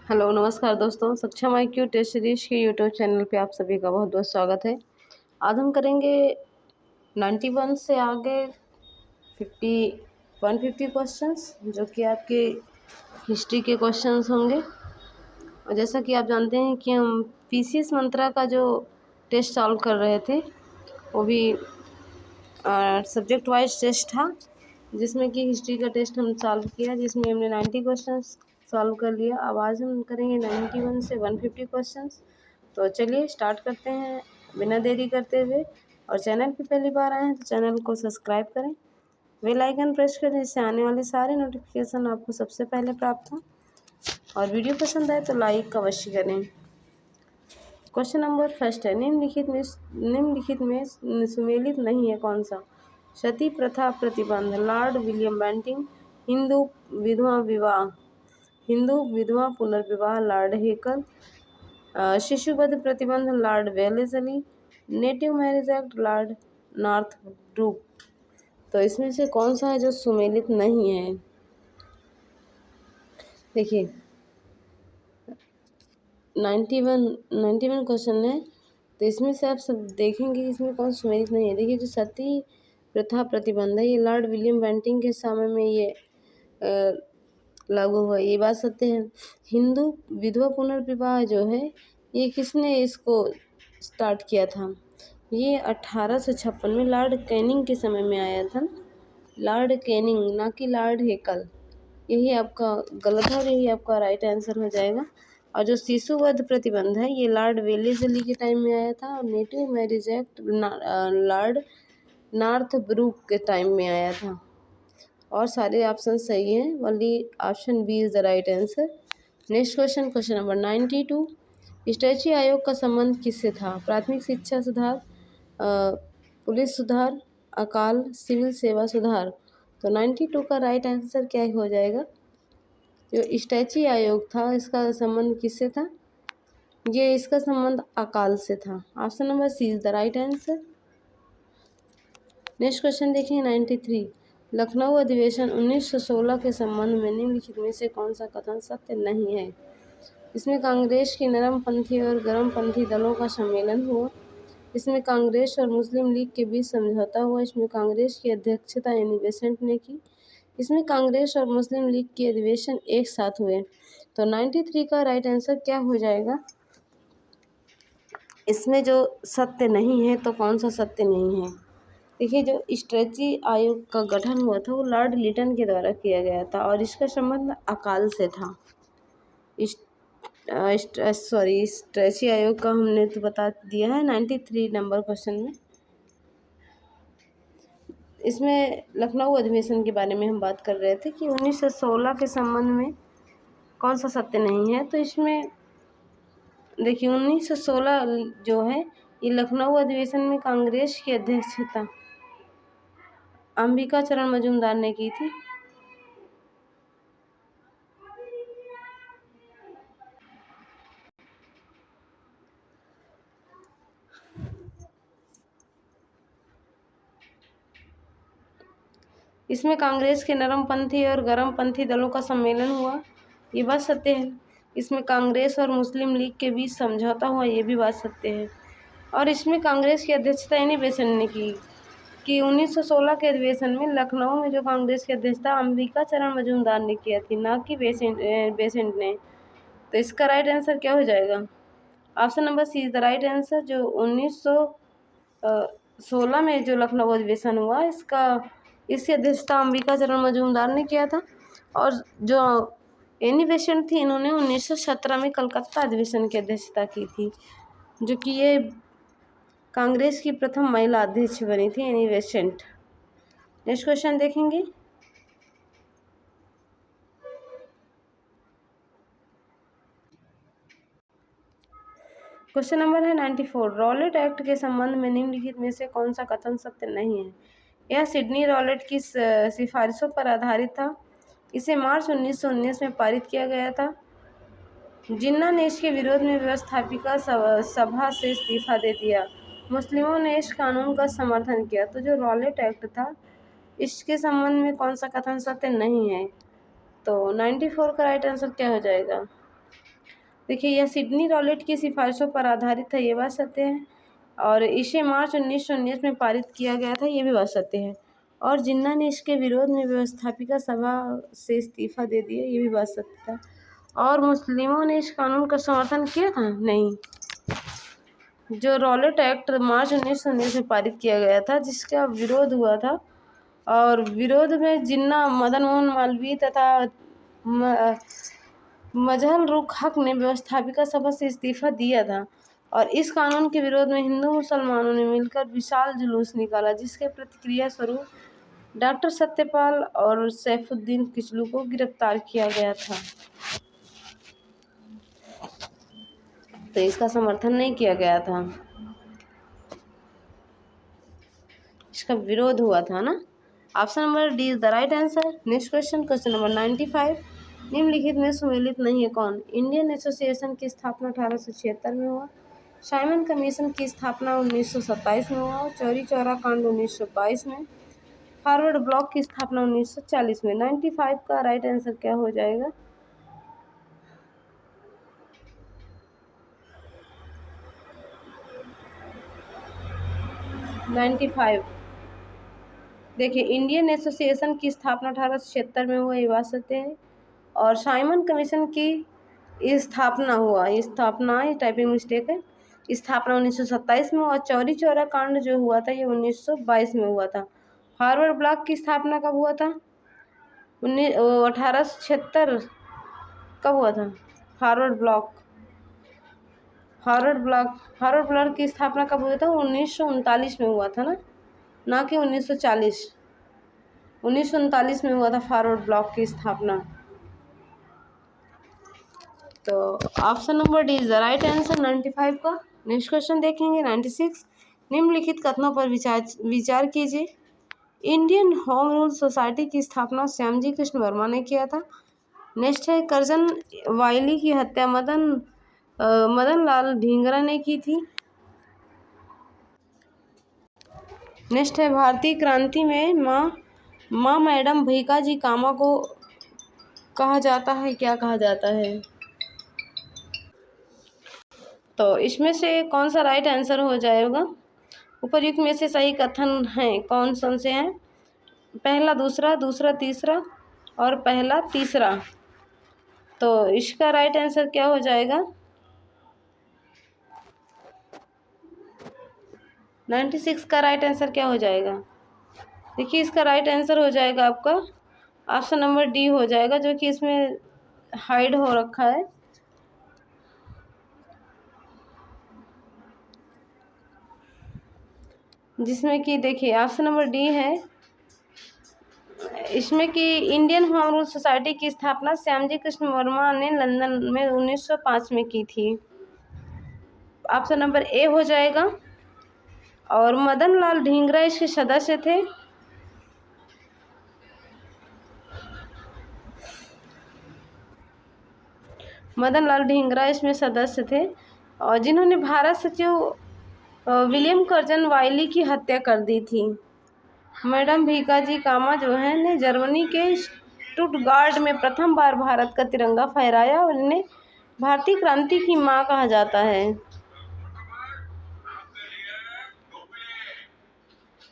Hello नमस्कार दोस्तों, सक्षम IQ टेस्ट सीरीज के यूट्यूब चैनल पे आप सभी का बहुत बहुत स्वागत है। आज हम करेंगे 91 से आगे 150 क्वेश्चंस जो कि आपके हिस्ट्री के क्वेश्चंस होंगे। और जैसा कि आप जानते हैं कि हम PCS मंत्रा का जो टेस्ट सॉल्व कर रहे थे वो भी सब्जेक्ट वाइज टेस्ट था, जिसमें कि हिस्ट्री का टेस्ट हम सॉल्व किया, जिसमें हमने 90 क्वेश्चंस सॉल्व कर लिया। अब आज हम करेंगे 91 से 150 क्वेश्चंस। तो चलिए स्टार्ट करते हैं बिना देरी करते हुए। और चैनल पे पहली बार आए हैं तो चैनल को सब्सक्राइब करें, बेल आइकन प्रेस करें, जिससे आने वाले सारे नोटिफिकेशन आपको सबसे पहले प्राप्त हो। और वीडियो पसंद आए तो लाइक अवश्य करें। क्वेश्चन नंबर फर्स्ट है, निम्नलिखित में सुमेलित नहीं है कौन सा? सती प्रथा प्रतिबंध, लॉर्ड विलियम बेंटिंक, हिंदू विधवा पुनर्विवाह, लॉर्ड हेकल, शिशुवध प्रतिबंध, Lord Wellesley, native Marriage Act, Lord Northbrook. तो इसमें से कौन सा है जो सुमेलित नहीं है? देखिए 91 क्वेश्चन है, तो इसमें से आप सब देखेंगे कि इसमें कौन सुमेलित नहीं है। देखिए जो सती प्रथा प्रतिबंध है ये लॉर्ड विलियम बेंटिंक के समय में ये लागू हुआ, ये बात सत्य है। हिंदू विधवा पुनर्विवाह जो है ये किसने इसको स्टार्ट किया था? ये 1856 में लॉर्ड कैनिंग के समय में आया था। लॉर्ड कैनिंग, ना कि लॉर्ड हेकल। यही आपका गलत है और यही आपका राइट आंसर हो जाएगा। और जो शिशुवध प्रतिबंध है ये लॉर्ड वेलेस्ली के टाइम में आया था। और Native Marriage Act Lord Northbrook के टाइम में आया था। और सारे ऑप्शन सही हैं, only option B is the right answer. Next question, question number 92, Strachey आयोग का संबंध किससे था? प्राथमिक शिक्षा सुधार, पुलिस सुधार, अकाल, सिविल सेवा सुधार। तो 92 का राइट आंसर क्या हो जाएगा? जो स्टैच्यू आयोग था इसका संबंध किससे था? ये इसका संबंध अकाल से था। Option number C is the right answer. Next question देखिए 93, लखनऊ अधिवेशन 1916 के संबंध में निम्नलिखित में से कौन सा कथन सत्य नहीं है? इसमें कांग्रेस की नरमपंथी और गरमपंथी दलों का सम्मेलन हुआ। इसमें कांग्रेस और मुस्लिम लीग के बीच समझौता हुआ। इसमें कांग्रेस की अध्यक्षता एनी बेसेंट ने की। इसमें कांग्रेस और मुस्लिम लीग के अधिवेशन एक साथ हुए। तो 93 का राइट आंसर क्या हो जाएगा? इसमें जो सत्य नहीं है तो कौन सा सत्य नहीं है? देखिए जो स्टैच्यू आयोग का गठन हुआ था वो लॉर्ड लिटन के द्वारा किया गया था और इसका संबंध अकाल से था। स्टैच्यू आयोग का हमने तो बता दिया है 93 नंबर क्वेश्चन में। इसमें लखनऊ अधिवेशन के बारे में हम बात कर रहे थे कि 1916 के संबंध में कौन सा सत्य नहीं है। तो इसमें देखिए 1916 जो है ये लखनऊ अधिवेशन में कांग्रेस की अध्यक्षता अंबिका चरण मजूमदार ने की थी। इसमें कांग्रेस के नरमपंथी और गरमपंथी दलों का सम्मेलन हुआ, ये बात सत्य है। इसमें कांग्रेस और मुस्लिम लीग के बीच समझौता हुआ, ये भी बात सत्य है। और इसमें कांग्रेस की अध्यक्षता एनी बेसेंट ने की कि 1916 के अधिवेशन में लखनऊ में जो कांग्रेस की अध्यक्षता अंबिका चरण मजूमदार ने किया थी, ना कि बेसेंट ने। तो इसका राइट आंसर क्या हो जाएगा? Option number C is the right answer. जो 1916 में जो लखनऊ अधिवेशन हुआ इसकी अध्यक्षता अंबिका चरण मजूमदार ने किया था। और जो एनी बेसेंट थी इन्होंने 1917 में कलकत्ता अधिवेशन की अध्यक्षता की थी, जो कि ये कांग्रेस की प्रथम महिला अध्यक्ष बनी थी एनी बेसेंट। नेक्स्ट क्वेश्चन देखेंगे, क्वेश्चन नंबर है 94, रॉलेट एक्ट के संबंध में निम्नलिखित में से कौन सा कथन सत्य नहीं है? यह सिडनी रॉलेट की सिफारिशों पर आधारित था। इसे मार्च 1919 में पारित किया गया था। जिन्ना ने इसके विरोध में व्यवस्थापिका सभा से इस्तीफा दे दिया। मुस्लिमों ने इस कानून का समर्थन किया। तो जो रॉलेट एक्ट था इसके संबंध में कौन सा कथन सत्य नहीं है? तो 94 का राइट आंसर क्या हो जाएगा? देखिए यह सिडनी रॉलेट की सिफारिशों पर आधारित है, ये बात सत्य है। और इसे मार्च 1919 में पारित किया गया था, ये भी बात सत्य है। और जिन्ना ने इसके विरोध में व्यवस्थापिका सभा से इस्तीफा दे दिया, ये भी बात सत्य था। और मुस्लिमों ने इस कानून का समर्थन किया था? नहीं। जो रॉलेट एक्ट मार्च 1919 में पारित किया गया था, जिसका विरोध हुआ था, और विरोध में जिन्ना, मदन मोहन मालवीय तथा मजहर रुख हक ने व्यवस्थापिका सभा से इस्तीफा दिया था। और इस कानून के विरोध में हिंदू मुसलमानों ने मिलकर विशाल जुलूस निकाला, जिसके प्रतिक्रिया स्वरूप डॉक्टर सत्यपाल और सैफुद्दीन किचलू को गिरफ्तार किया गया था। तो इसका समर्थन नहीं किया गया था, इसका विरोध हुआ था ना। Option number D is the right answer. Next question, question number 95। निम्नलिखित में सुमेलित नहीं है कौन? इंडियन एसोसिएशन की स्थापना 1876 में हुआ। साइमन कमीशन की स्थापना 1927 में हुआ। चौरी चौरा कांड 1922 में। फॉरवर्ड ब्लॉक की स्थापना 1940 में। 95 का राइट आंसर क्या हो जाएगा? देखिए इंडियन एसोसिएशन की स्थापना 1876 में हुआ, ये बात सत्य है। और साइमन कमीशन की स्थापना हुआ, स्थापना ये टाइपिंग मिस्टेक है, स्थापना 1927 में। और चौरी चौरा कांड जो हुआ था ये 1922 में हुआ था। फॉरवर्ड ब्लॉक की स्थापना कब हुआ था? 1876 कब हुआ था? फॉरवर्ड ब्लॉक की स्थापना कब हुआ था? 1939 में हुआ था ना कि 1940। 1939 में हुआ था फॉरवर्ड ब्लॉक की स्थापना। तो option number D is the right answer 95 का। नेक्स्ट क्वेश्चन देखेंगे 96। निम्नलिखित कथनों पर विचार कीजिए। इंडियन होम रूल सोसाइटी की स्थापना श्यामजी कृष्ण वर्मा ने किया था। नेक्स्ट है करजन वायली की हत्या मदन लाल ढींगरा ने की थी। नेक्स्ट है भारतीय क्रांति में माँ मैडम भीकाजी कामा को कहा जाता है, क्या कहा जाता है? तो इसमें से कौन सा राइट आंसर हो जाएगा? उपर्युक्त में से सही कथन है कौन से हैं? पहला दूसरा, दूसरा तीसरा और पहला तीसरा। तो इसका राइट आंसर क्या हो जाएगा? 96 का राइट आंसर क्या हो जाएगा? देखिए इसका राइट आंसर हो जाएगा आपका ऑप्शन नंबर डी हो जाएगा, जो कि इसमें हाइड हो रखा है। जिसमें कि देखिए ऑप्शन नंबर डी है इसमें कि इंडियन होम रूल सोसाइटी की स्थापना श्यामजी कृष्ण वर्मा ने लंदन में 1905 में की थी। ऑप्शन नंबर ए हो जाएगा। और मदन लाल ढींगरा इसके सदस्य थे। मदन लाल ढींगरा इसमें सदस्य थे, और जिन्होंने भारत सचिव विलियम कर्जन वायली की हत्या कर दी थी। मैडम भीकाजी कामा जो है ने जर्मनी के स्टुटगार्ट में प्रथम बार भारत का तिरंगा फहराया और इन्हें भारतीय क्रांति की मां कहा जाता है।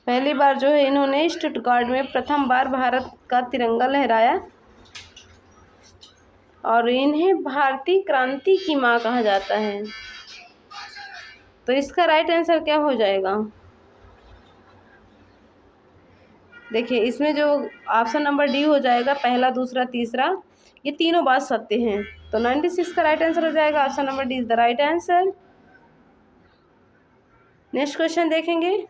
पहली बार जो है इन्होंने स्टुटगार्ट में प्रथम बार भारत का तिरंगा लहराया और इन्हें भारतीय क्रांति की मां कहा जाता है। तो इसका राइट आंसर क्या हो जाएगा? देखिए इसमें जो ऑप्शन नंबर डी हो जाएगा, पहला दूसरा तीसरा, ये तीनों बात सत्य हैं। तो 96 का राइट आंसर हो जाएगा option number D is the right answer. Next question देखेंगे।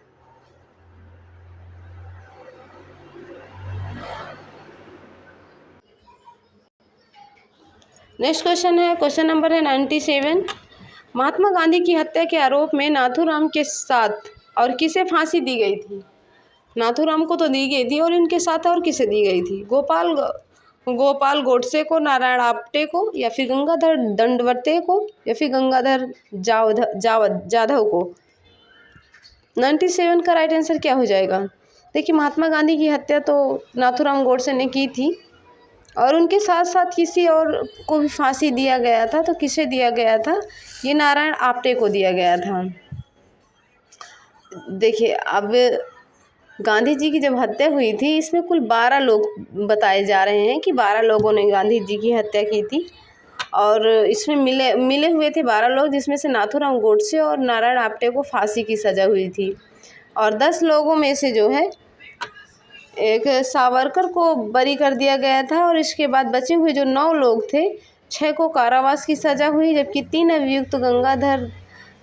नेक्स्ट क्वेश्चन है, क्वेश्चन नंबर है 97। महात्मा गांधी की हत्या के आरोप में नाथूराम के साथ और किसे फांसी दी गई थी? नाथूराम को तो दी गई थी, और इनके साथ और किसे दी गई थी? गोपाल गोडसे को, नारायण आप्टे को, या फिर गंगाधर दंडवते को, या फिर गंगाधर जाधव को? 97 का राइट आंसर क्या हो जाएगा? देखिए महात्मा गांधी की हत्या तो नाथूराम गोडसे ने की थी, और उनके साथ साथ किसी और को भी फांसी दिया गया था। तो किसे दिया गया था? ये नारायण आप्टे को दिया गया था। देखिए, अब गांधी जी की जब हत्या हुई थी, इसमें कुल 12 लोग बताए जा रहे हैं कि 12 लोगों ने गांधी जी की हत्या की थी। और इसमें मिले हुए थे 12 लोग, जिसमें से नाथूराम गोडसे और नारायण आप्टे को फांसी की सज़ा हुई थी। और 10 लोगों में से जो है एक सावरकर को बरी कर दिया गया था। और इसके बाद बचे हुए जो 9 लोग थे, 6 को कारावास की सज़ा हुई, जबकि 3 अभियुक्त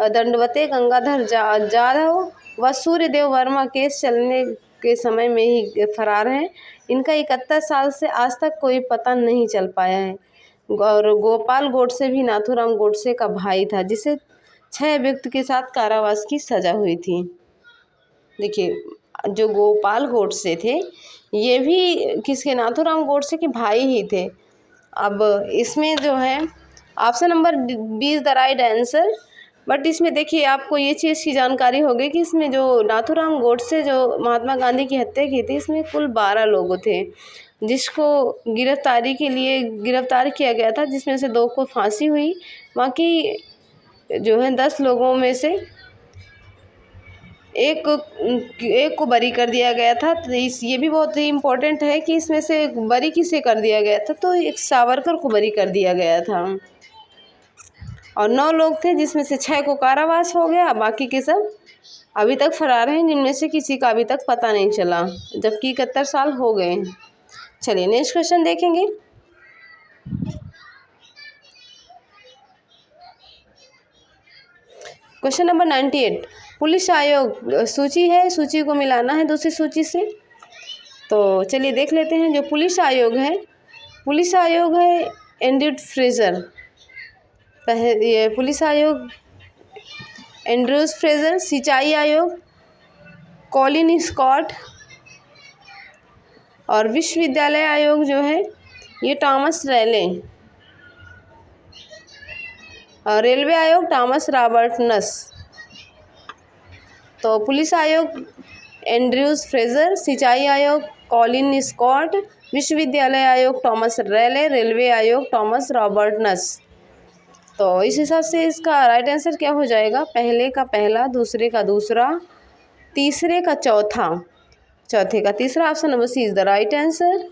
दंडवते गंगाधर जाधव व सूर्यदेव वर्मा केस चलने के समय में ही फरार हैं। इनका 71 साल से आज तक कोई पता नहीं चल पाया है। और गोपाल गोडसे भी नाथूराम गोडसे का भाई था, जिसे 6 अभियुक्त के साथ कारावास की सज़ा हुई थी। देखिए, जो गोपाल गोडसे थे, ये भी किसके? नाथूराम गोडसे के भाई ही थे। अब इसमें जो है option number 20 the right answer. But इसमें देखिए, आपको ये चीज़ की जानकारी होगी कि इसमें जो नाथूराम गोडसे जो महात्मा गांधी की हत्या की थी, इसमें कुल 12 लोग थे जिसको गिरफ्तारी के लिए गिरफ्तार किया गया था, जिसमें से 2 को फांसी हुई। बाकी जो है 10 लोगों में से एक को बरी कर दिया गया था। तो ये भी बहुत ही इम्पोर्टेंट है कि इसमें से बरी किसे कर दिया गया था? तो एक सावरकर को बरी कर दिया गया था। और 9 लोग थे, जिसमें से 6 को कारावास हो गया, बाकी के सब अभी तक फरार हैं, जिनमें से किसी का अभी तक पता नहीं चला, जबकि 71 साल हो गए। चलिए नेक्स्ट क्वेश्चन देखेंगे। क्वेश्चन नंबर 98, पुलिस आयोग सूची है, सूची को मिलाना है दूसरी सूची से। तो चलिए देख लेते हैं। जो पुलिस आयोग है एंड्रयू फ्रेजर। ये पुलिस आयोग एंड्रयूस फ्रेजर। सिंचाई आयोग कॉलिन स्कॉट। और विश्वविद्यालय आयोग जो है ये टॉमस रैले। और रेलवे आयोग टॉमस रॉबर्टसन। तो पुलिस आयोग एंड्रयूस फ्रेजर, सिंचाई आयोग कॉलिन स्कॉट, विश्वविद्यालय आयोग टॉमस रैले, रेलवे आयोग टॉमस रॉबर्टसन। तो इस हिसाब से इसका राइट आंसर क्या हो जाएगा? पहले का पहला, दूसरे का दूसरा, तीसरे का चौथा, चौथे का तीसरा। Option number C is the right answer.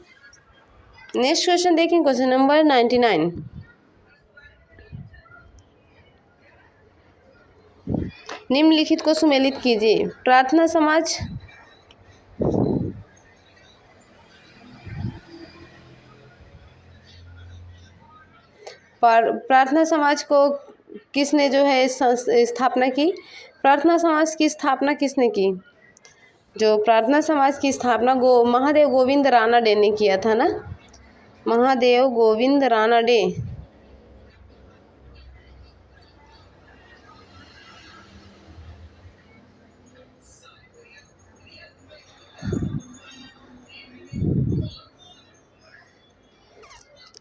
Next question देखें, क्वेश्चन नंबर 99। निम्नलिखित को सुमेलित कीजिए। प्रार्थना समाज प्रार्थना समाज को किसने जो है स्थापना की? प्रार्थना समाज की स्थापना किसने की? जो प्रार्थना समाज की स्थापना महादेव गोविंद रानाडे ने किया था ना। Mahadev Govind Ranade.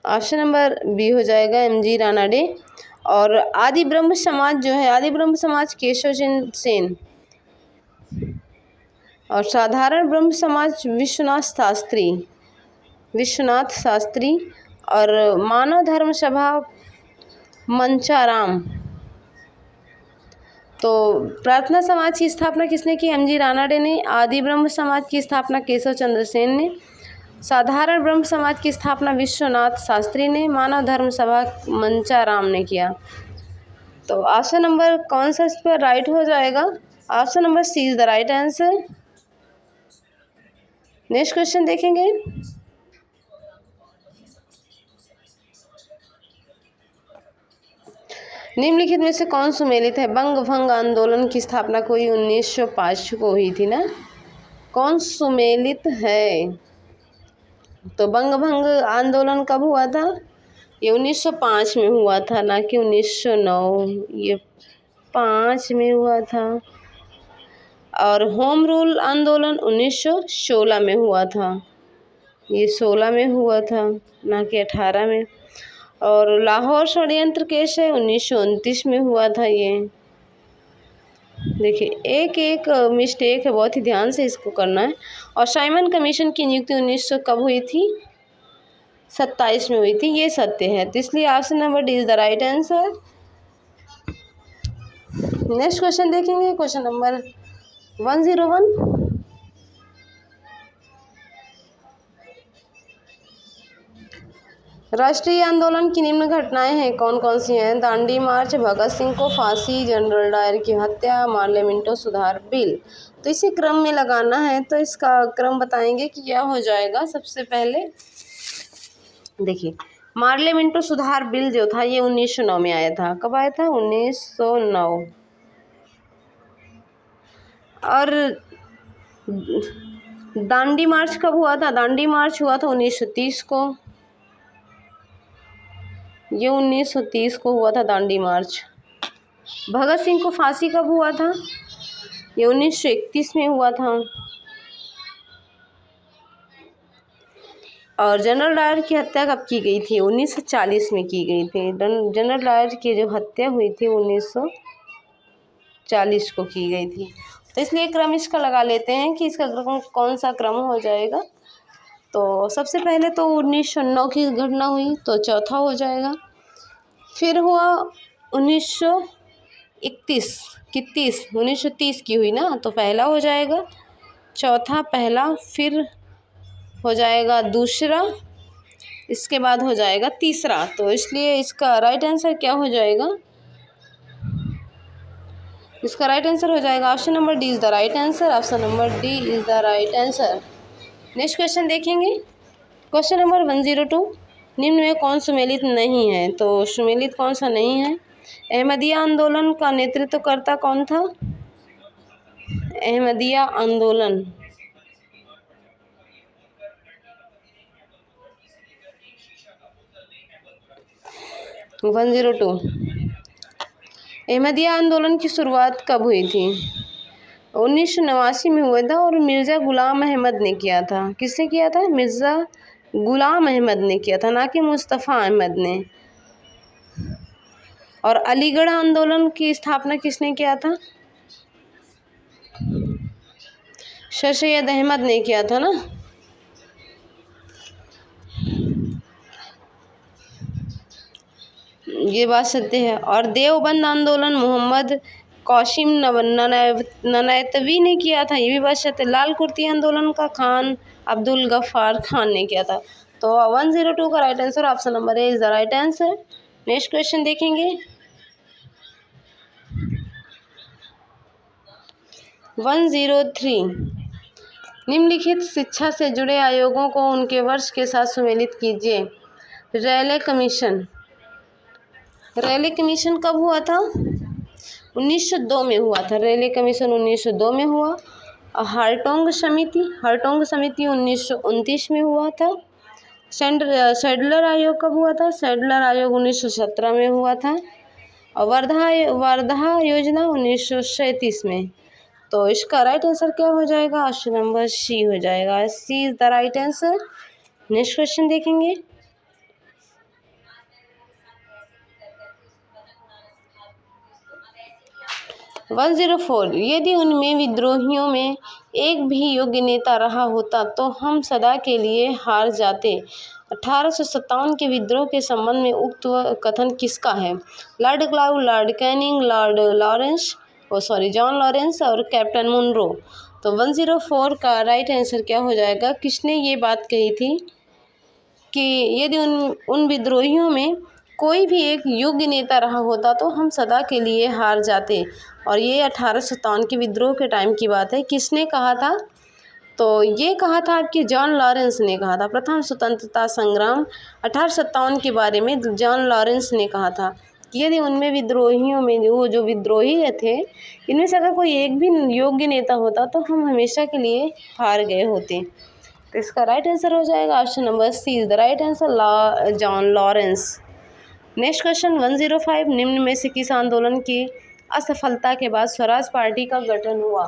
Option number B हो जाएगा, MG रानाडे। और आदि ब्रह्म समाज जो है, आदि ब्रह्म समाज केशव चंद्र सेन। और साधारण ब्रह्म समाज विश्वनाथ शास्त्री। और मानव धर्म सभा मंचाराम। तो प्रार्थना समाज की स्थापना किसने की? MG रानाडे ने। आदि ब्रह्म समाज की स्थापना केशव चंद्र सेन ने। साधारण ब्रह्म समाज की स्थापना विश्वनाथ शास्त्री ने। मानव धर्म सभा मंचाराम ने किया। तो ऑप्शन नंबर कौन सा इस पर राइट हो जाएगा? Option number C is the right answer. Next question देखेंगे। निम्नलिखित में से कौन सुमेलित है? बंग भंग आंदोलन की स्थापना कोई 1905 को हुई थी ना। कौन सुमेलित है? तो बंग भंग आंदोलन कब हुआ था? ये 1905 में हुआ था, ना कि 1909। ये 5 में हुआ था। और होम रूल आंदोलन 1916 में हुआ था। ये 16 में हुआ था, ना कि 18 में। और लाहौर षड्यंत्र केस है 1929 में हुआ था। ये देखिए, एक एक मिस्टेक है, बहुत ही ध्यान से इसको करना है। और साइमन कमीशन की नियुक्ति 1900 कब हुई थी? 27 में हुई थी, ये सत्य है। तो इसलिए option number D is the right answer. Next question देखेंगे, क्वेश्चन नंबर 101। राष्ट्रीय आंदोलन की निम्न घटनाएं हैं, कौन कौन सी हैं? दांडी मार्च, भगत सिंह को फांसी, जनरल डायर की हत्या, मार्ले मिंटो सुधार बिल। तो इसी क्रम में लगाना है, तो इसका क्रम बताएंगे कि क्या हो जाएगा। सबसे पहले देखिए, मार्ले मिंटो सुधार बिल जो था ये 1909 में आया था। कब आया था? 1909। और दांडी मार्च कब हुआ था? दांडी मार्च हुआ था 1930 को। ये 1930 को हुआ था दांडी मार्च। भगत सिंह को फांसी कब हुआ था? ये 1931 में हुआ था। और जनरल डायर की हत्या कब की गई थी? 1940 में की गई थी। जनरल डायर की जो हत्या हुई थी 1940 को की गई थी। तो इसलिए क्रम इसका लगा लेते हैं कि इसका कौन सा क्रम हो जाएगा। तो सबसे पहले तो 1909 की घटना हुई, तो चौथा हो जाएगा। फिर हुआ 1930 की हुई ना, तो पहला हो जाएगा। चौथा पहला, फिर हो जाएगा दूसरा, इसके बाद हो जाएगा तीसरा। तो इसलिए इसका राइट आंसर क्या हो जाएगा? इसका राइट आंसर हो जाएगा option number D is the right answer. Option number D is the right answer. Next question देखेंगे, क्वेश्चन नंबर 102। निम्न में कौन सुमेलित नहीं है? तो सुमेलित कौन सा नहीं है? अहमदिया आंदोलन का नेतृत्वकर्ता कौन था? अहमदिया आंदोलन 102। अहमदिया आंदोलन की शुरुआत कब हुई थी? 1989 में हुआ था और मिर्ज़ा गुलाम अहमद ने किया था। किसने किया था? मिर्ज़ा गुलाम अहमद ने किया था, ना कि मुस्तफ़ा अहमद ने। और अलीगढ़ आंदोलन की स्थापना किसने किया था? सर सैयद अहमद ने किया था ना। ये बात सत्य है। और देवबंद आंदोलन मोहम्मद कौसिम ननैतवी ने किया था, ये भी बात सत्य। लाल कुर्ती आंदोलन का खान अब्दुल गफ्फार खान ने किया था। तो 102 का right answer option number A is the right answer. Next question देखेंगे, 103। निम्नलिखित शिक्षा से जुड़े आयोगों को उनके वर्ष के साथ सुमेलित कीजिए। रैले कमीशन, रैले कमीशन कब हुआ था? 1902 में हुआ था। रैले कमीशन 1902 में हुआ। हार्टोंग समिति 1929 में हुआ था। सैडलर आयोग कब हुआ था? सैडलर आयोग 1917 में हुआ था। और वर्धा योजना 1937 में। तो इसका राइट आंसर क्या हो जाएगा? ऑप्शन नंबर सी हो जाएगा। C is the right answer. Next question देखेंगे, 104। यदि उनमें विद्रोहियों में एक भी योग्य नेता रहा होता तो हम सदा के लिए हार जाते। 1857 के विद्रोह के संबंध में उक्त कथन किसका है? Lord Clough, Lord Canning, John Lawrence और कैप्टन मुनरो। तो 104 का राइट आंसर क्या हो जाएगा? किसने ये बात कही थी कि यदि उन विद्रोहियों में कोई भी एक योग्य नेता रहा होता तो हम सदा के लिए हार जाते। और ये 1857 के विद्रोह के टाइम की बात है। किसने कहा था? तो ये कहा था आपके जॉन लॉरेंस ने कहा था। प्रथम स्वतंत्रता संग्राम 1857 के बारे में जॉन लॉरेंस ने कहा था कि यदि उनमें विद्रोहियों में वो जो विद्रोही थे, इनमें से अगर कोई एक भी योग्य नेता होता तो हम हमेशा के लिए हार गए होते। तो इसका राइट आंसर हो जाएगा option number C is the right answer, John Lawrence. Next question 105। निम्न में से किस आंदोलन की असफलता के बाद स्वराज पार्टी का गठन हुआ?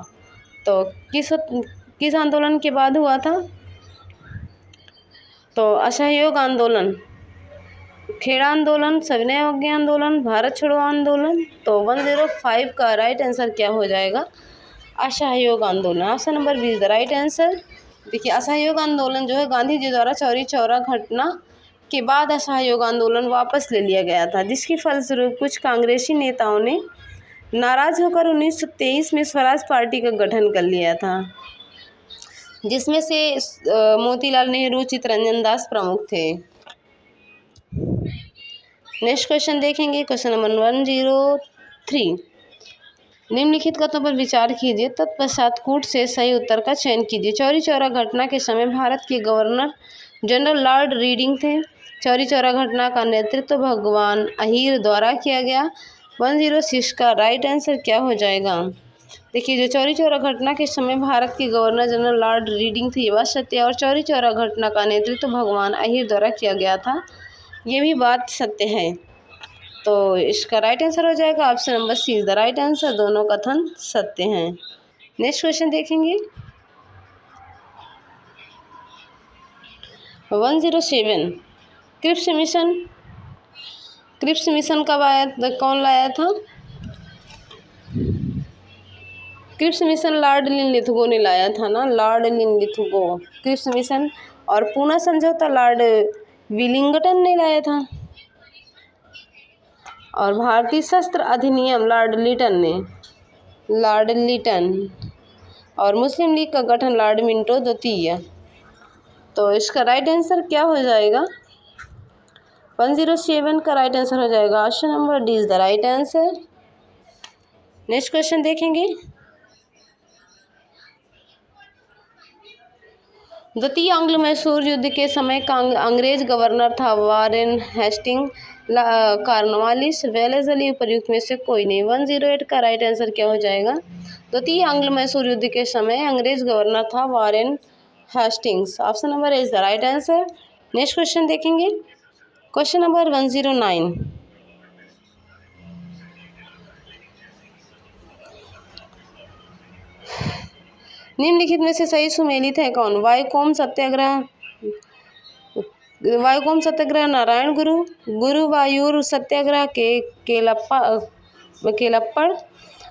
तो किस आंदोलन के बाद हुआ था? तो असहयोग आंदोलन, खेड़ा आंदोलन, सविनय अवज्ञा आंदोलन, भारत छोड़ो आंदोलन। तो 105 का राइट आंसर क्या हो जाएगा? असहयोग आंदोलन। Option number B is the right answer. देखिए, असहयोग आंदोलन जो है गांधी जी द्वारा चौरी चौरा घटना के बाद असहयोग आंदोलन वापस ले लिया गया था, जिसके फलस्वरूप कुछ कांग्रेसी नेताओं ने नाराज होकर 1923 में स्वराज पार्टी का गठन कर लिया था, जिसमें से मोतीलाल नेहरू, चित्तरंजन दास प्रमुख थे। नेक्स्ट क्वेश्चन देखेंगे, क्वेश्चन नंबर 103। निम्नलिखित कथनों पर विचार कीजिए, तत्पश्चात कूट से सही उत्तर का चयन कीजिए। चौरी चौरा घटना के समय भारत के गवर्नर जनरल लॉर्ड रीडिंग थे। चौरी चौरा घटना का नेतृत्व भगवान अहीर द्वारा किया गया। 106 का राइट आंसर क्या हो जाएगा? देखिए, जो चौरी चौरा घटना के समय भारत के गवर्नर जनरल लॉर्ड रीडिंग थे, ये बात सत्य है, और चौरी चौरा घटना का नेतृत्व भगवान अहीर द्वारा किया गया था, ये भी बात सत्य है। तो इसका राइट आंसर हो जाएगा option number C is the right answer. दोनों कथन सत्य हैं। नेक्स्ट क्वेश्चन देखेंगे, 107। क्रिप्स मिशन कब आया, कौन लाया था? क्रिप्स मिशन लॉर्ड लिनलिथगो ने लाया था ना, लॉर्ड लिनलिथगो। क्रिप्स मिशन और पूना समझौता लॉर्ड विलिंगटन ने लाया था, और भारतीय शस्त्र अधिनियम लॉर्ड लिटन, और मुस्लिम लीग का गठन लॉर्ड मिंटो द्वितीय। तो इसका राइट आंसर क्या हो जाएगा? 107 का राइट आंसर हो जाएगा option number D is the right answer. Next question देखेंगे, द्वितीय आंग्ल मैसूर युद्ध के समय का अंग्रेज गवर्नर था वारेन हेस्टिंग, कॉर्नवालिस, वेलेस्ली, उपर्युक्त में से कोई नहीं। 108 का राइट आंसर क्या हो जाएगा? द्वितीय आंग्ल मैसूर युद्ध के समय अंग्रेज गवर्नर था Warren Hastings. Option number A is the right answer. Next question देखेंगे, क्वेश्चन नंबर 109। निम्नलिखित में से सही सुमेलित है कौन? वायुकोम सत्याग्रह नारायण गुरुवायूर सत्याग्रह केलप्पड़,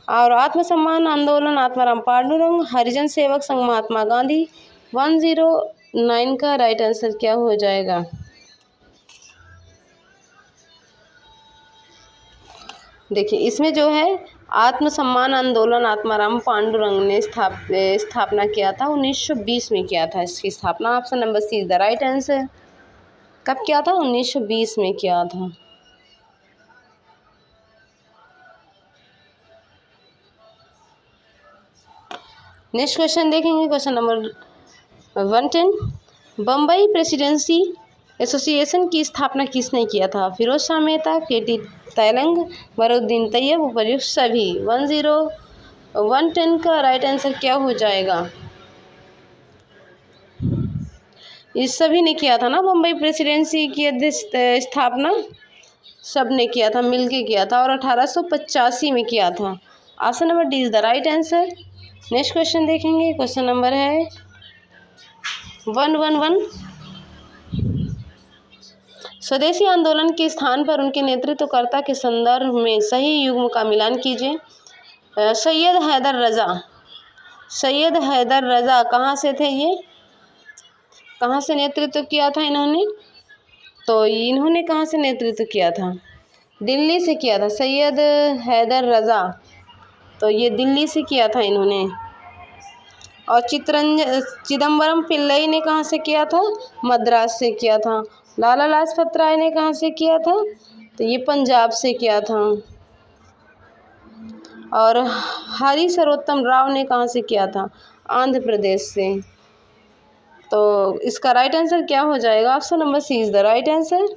और आत्मसम्मान आंदोलन आत्माराम पांडुरंग, हरिजन सेवक संघ महात्मा गांधी। 109 का राइट आंसर क्या हो जाएगा? देखिए, इसमें जो है आत्मसम्मान आंदोलन आत्माराम पांडुरंग ने स्थापना किया था, 1920 में किया था इसकी स्थापना। Option number C is the right answer. कब किया था? 1920 में किया था। नेक्स्ट क्वेश्चन देखेंगे, question number 110। Bombay presidency association की स्थापना किसने किया था? फिरोज शाह मेहता, केटी तैलंग, बरुद्दीन तैयब, उपर्युक्त सभी। 110 का राइट आंसर क्या हो जाएगा? इस सभी ने किया था ना बम्बई प्रेसिडेंसी की स्थापना, सब ने किया था, मिलके किया था, और 1885 में किया था। Option number D is the right answer. Next question देखेंगे, क्वेश्चन नंबर है 111। स्वदेशी आंदोलन के स्थान पर उनके नेतृत्वकर्ता के संदर्भ में सही युग्म का मिलान कीजिए। सैयद हैदर रजा कहाँ से थे? ये कहाँ से नेतृत्व किया था इन्होंने? तो इन्होंने कहाँ से नेतृत्व किया था? दिल्ली से किया था। सैयद हैदर रजा, तो ये दिल्ली से किया था इन्होंने। और चिदम्बरम पिल्लई ने कहाँ से किया था? मद्रास से किया था। लाला लाजपत राय ने कहाँ से किया था? तो ये पंजाब से किया था। और हरि सर्वोत्तम राव ने कहाँ से किया था? आंध्र प्रदेश से। तो इसका राइट आंसर क्या हो जाएगा? Option number C is the right answer.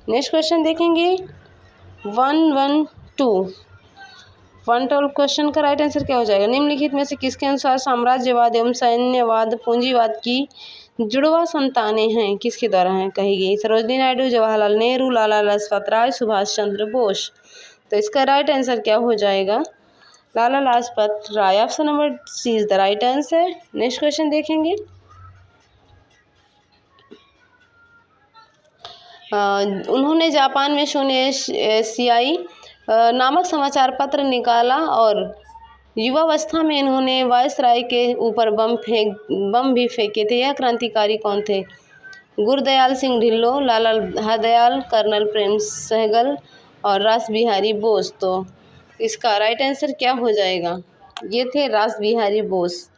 Next question देखेंगे, 112 क्वेश्चन का राइट आंसर क्या हो जाएगा? निम्नलिखित में से किसके अनुसार साम्राज्यवाद एवं सैन्यवाद पूंजीवाद की जुड़वा संतानें हैं? किसके द्वारा हैं कही गई? सरोजिनी नायडू, जवाहरलाल नेहरू, लाला लाजपत राय, सुभाष चंद्र बोस। तो इसका राइट आंसर क्या हो जाएगा? Lala Lajpat Rai. Option number C is the right answer. Next question देखेंगे, उन्होंने जापान में एशियाई नामक समाचार पत्र निकाला, और युवावस्था में इन्होंने वायसराय के ऊपर बम भी फेंके थे। यह क्रांतिकारी कौन थे? गुरदयाल सिंह ढिल्लो, लाला हरदयाल, कर्नल प्रेम सहगल और रास बिहारी बोस। तो इसका राइट आंसर क्या हो जाएगा? ये थे रास Bihari Bose.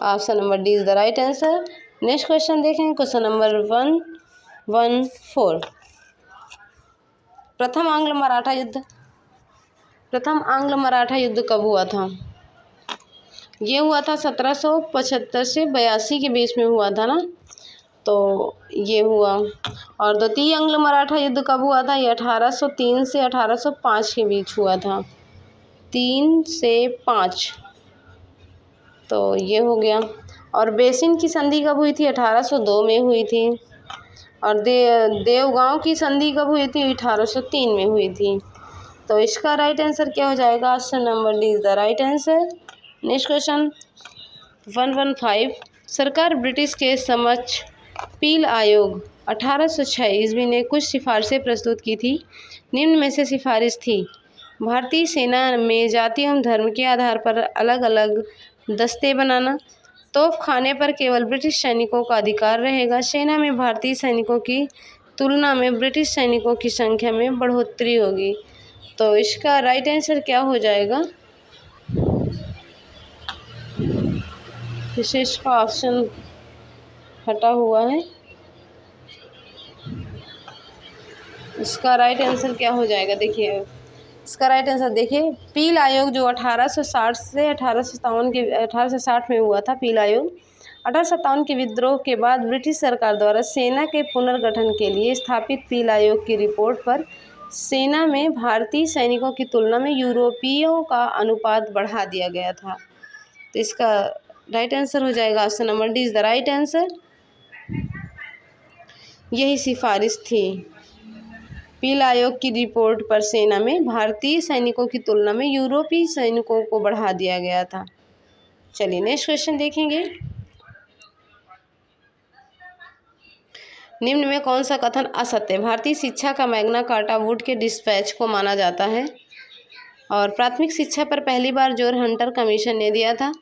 Option number D is the right answer. Next question देखें, क्वेश्चन नंबर 114। प्रथम आंग्ल मराठा युद्ध कब हुआ था? ये हुआ था 1775 से 82 के बीच में हुआ था ना, तो ये हुआ। और द्वितीय आंग्ल मराठा युद्ध कब हुआ था? ये 1803 से 1805 के बीच हुआ था, 3 से 5, तो ये हो गया। और बेसिन की संधि कब हुई थी? 1802 में हुई थी। और देवगांव की संधि कब हुई थी? 1803 में हुई थी। तो इसका राइट आंसर क्या हो जाएगा? Option number D is the right answer. Next question 115। सरकार ब्रिटिश के समक्ष पील आयोग 1806 ईस्वी ने कुछ सिफारिशें प्रस्तुत की थी। निम्न में से सिफारिश थी: भारतीय सेना में जाति एवं धर्म के आधार पर अलग अलग दस्ते बनाना, तोपखाने पर केवल ब्रिटिश सैनिकों का अधिकार रहेगा, सेना में भारतीय सैनिकों की तुलना में ब्रिटिश सैनिकों की संख्या में बढ़ोतरी होगी। तो इसका राइट आंसर क्या हो जाएगा? विशेष का ऑप्शन हटा हुआ है, इसका राइट आंसर क्या हो जाएगा? देखिए इसका राइट आंसर देखिए, पील आयोग जो 1860 से 1860 में हुआ था। पील आयोग 1857 के विद्रोह के बाद ब्रिटिश सरकार द्वारा सेना के पुनर्गठन के लिए स्थापित पील आयोग की रिपोर्ट पर सेना में भारतीय सैनिकों की तुलना में यूरोपीयों का अनुपात बढ़ा दिया गया था। तो इसका राइट आंसर हो जाएगा option number D is the right answer. यही सिफारिश थी, पील आयोग की रिपोर्ट पर सेना में भारतीय सैनिकों की तुलना में यूरोपीय सैनिकों को बढ़ा दिया गया था। चलिए नेक्स्ट क्वेश्चन देखेंगे। निम्न में कौन सा कथन असत्य है? भारतीय शिक्षा का मैग्ना कार्टा वुड के डिस्पैच को माना जाता है। और प्राथमिक शिक्षा पर पहली बार जोर हंटर कमीशन ने दिया था।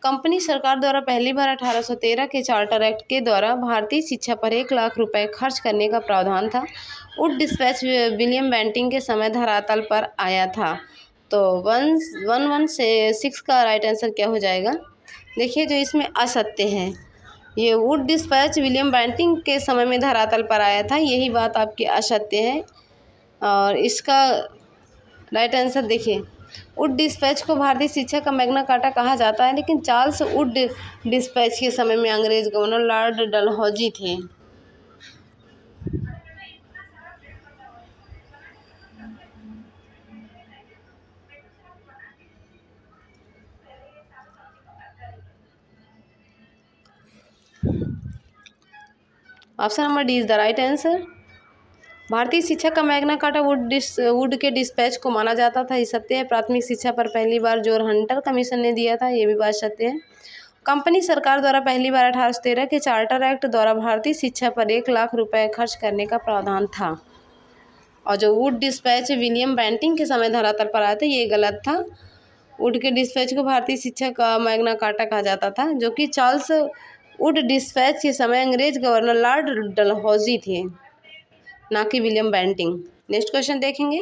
कंपनी सरकार द्वारा पहली बार 1813 के चार्टर एक्ट के द्वारा भारतीय शिक्षा पर 1 लाख रुपए खर्च करने का प्रावधान था। वुड डिस्पैच विलियम बेंटिंग के समय धरातल पर आया था। तो 116 का राइट आंसर क्या हो जाएगा? देखिए जो इसमें असत्य है, ये वुड डिस्पैच विलियम बेंटिंग के समय में धरातल पर आया था, यही बात आपकी असत्य है। और इसका राइट आंसर देखिए, वुड डिस्पैच को भारतीय शिक्षा का मैग्ना कार्टा कहा जाता है, लेकिन चार्ल्स वुड डिस्पैच के समय में अंग्रेज गवर्नर लॉर्ड डलहौजी थे। Option number D is the right answer. भारतीय शिक्षा का मैग्ना कार्टा वुड के डिस्पैच को माना जाता था, ये सत्य है। प्राथमिक शिक्षा पर पहली बार जोर हंटर कमीशन ने दिया था, ये भी बात सत्य है। कंपनी सरकार द्वारा पहली बार 1813 के चार्टर एक्ट द्वारा भारतीय शिक्षा पर 1 लाख रुपए खर्च करने का प्रावधान था। और जो वुड डिस्पैच विलियम बेंटिंग के समय धरातल पर आया था, ये गलत था। वुड के डिस्पैच को भारतीय शिक्षा का मैग्ना कार्टा कहा जाता था, जो कि चार्ल्स वुड डिस्पैच के समय अंग्रेज गवर्नर लॉर्ड डलहौजी थे, ना कि विलियम बेंटिंग। नेक्स्ट क्वेश्चन देखेंगे।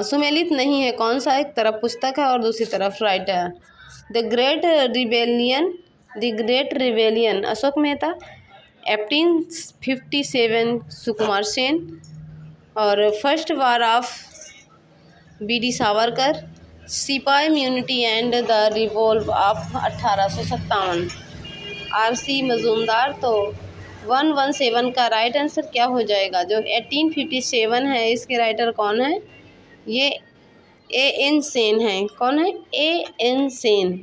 सुमेलित नहीं है कौन सा? एक तरफ पुस्तक है और दूसरी तरफ writer. The great rebellion Ashok Mehta, 1857 Sukumar Sen, और first war of B D. Savarkar, sipahi mutiny and the revolt of 1857 R.C. Majumdar. तो 117 का राइट आंसर क्या हो जाएगा? जो 1857 है, इसके राइटर कौन है? ये A.N. सेन है। कौन है? A.N. सेन।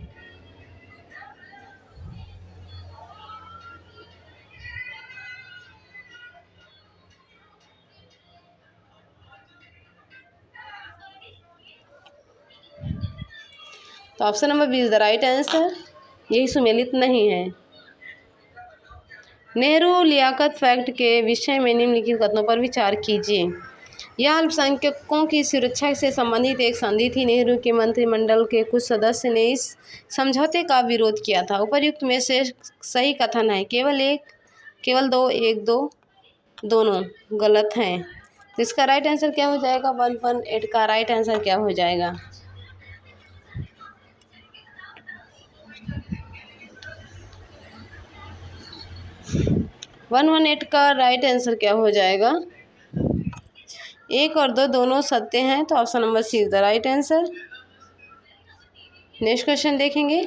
तो option number B is the right answer. यही सुमेलित नहीं है। नेहरू लियाकत फैक्ट के विषय में निम्नलिखित कथनों पर विचार कीजिए। यह अल्पसंख्यकों की सुरक्षा से संबंधित एक संधि थी। नेहरू के मंत्रिमंडल के कुछ सदस्य ने इस समझौते का विरोध किया था। उपर्युक्त में से सही कथन है केवल दो, एक दो, दोनों गलत हैं। इसका राइट आंसर क्या हो जाएगा? 118 का राइट आंसर क्या हो जाएगा? 118 का राइट आंसर क्या हो जाएगा? 1 और 2 दोनों सत्य हैं, तो option number C is the right answer. Next question देखेंगे।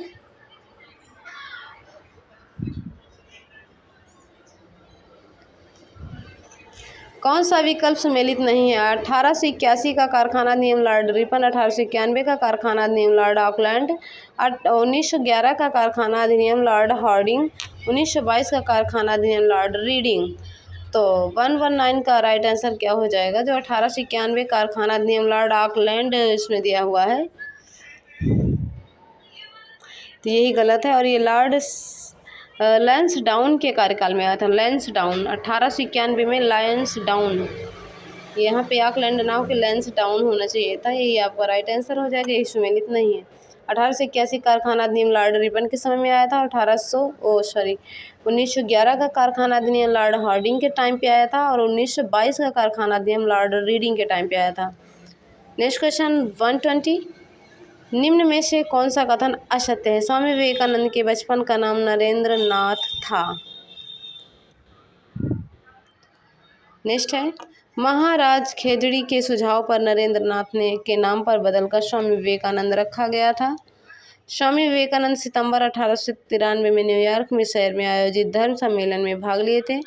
कौन सा विकल्प सम्मिलित नहीं है? 1881 का कारखाना अधिनियम लॉर्ड रिपन, 1891 का कारखाना अधिनियम लॉर्ड ऑकलैंड, 1911 का कारखाना अधिनियम लॉर्ड हार्डिंग, 1922 का कारखाना अधिनियम लॉर्ड रीडिंग। तो 119 का राइट आंसर क्या हो जाएगा? जो 1891 कारखाना अधिनियम लॉर्ड ऑकलैंड इसमें दिया हुआ है, तो यही गलत है। और ये लॉर्ड लैंसडाउन के कार्यकाल में आया था। लैंसडाउन 1891 में लैंसडाउन, यहाँ पे ऑकलैंड नाम के लैंसडाउन होना चाहिए था। यही आपका राइट आंसर हो जाएगा, ये सम्मिलित नहीं है। 1881 कारखाना अधिनियम लॉर्ड रिपन के समय में आया था। 1911 का कारखाना अधिनियम लॉर्ड हार्डिंग के टाइम पे आया था, और 1922 का कारखाना अधिनियम लॉर्ड रीडिंग के टाइम पे आया था। नेक्स्ट क्वेश्चन 120, निम्न में से कौन सा कथन असत्य है? स्वामी विवेकानंद के बचपन का नाम नरेंद्र नाथ था। नेक्स्ट है, महाराज खेजड़ी के सुझाव पर नरेंद्र नाथ ने के नाम पर बदलकर स्वामी विवेकानंद रखा गया था। स्वामी विवेकानंद सितंबर 1893 में न्यूयॉर्क में शहर में आयोजित धर्म सम्मेलन में भाग लिए थे।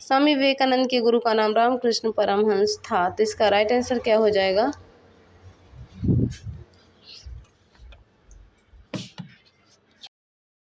स्वामी विवेकानंद के गुरु का नाम रामकृष्ण परमहंस था। तो इसका राइट आंसर क्या हो जाएगा?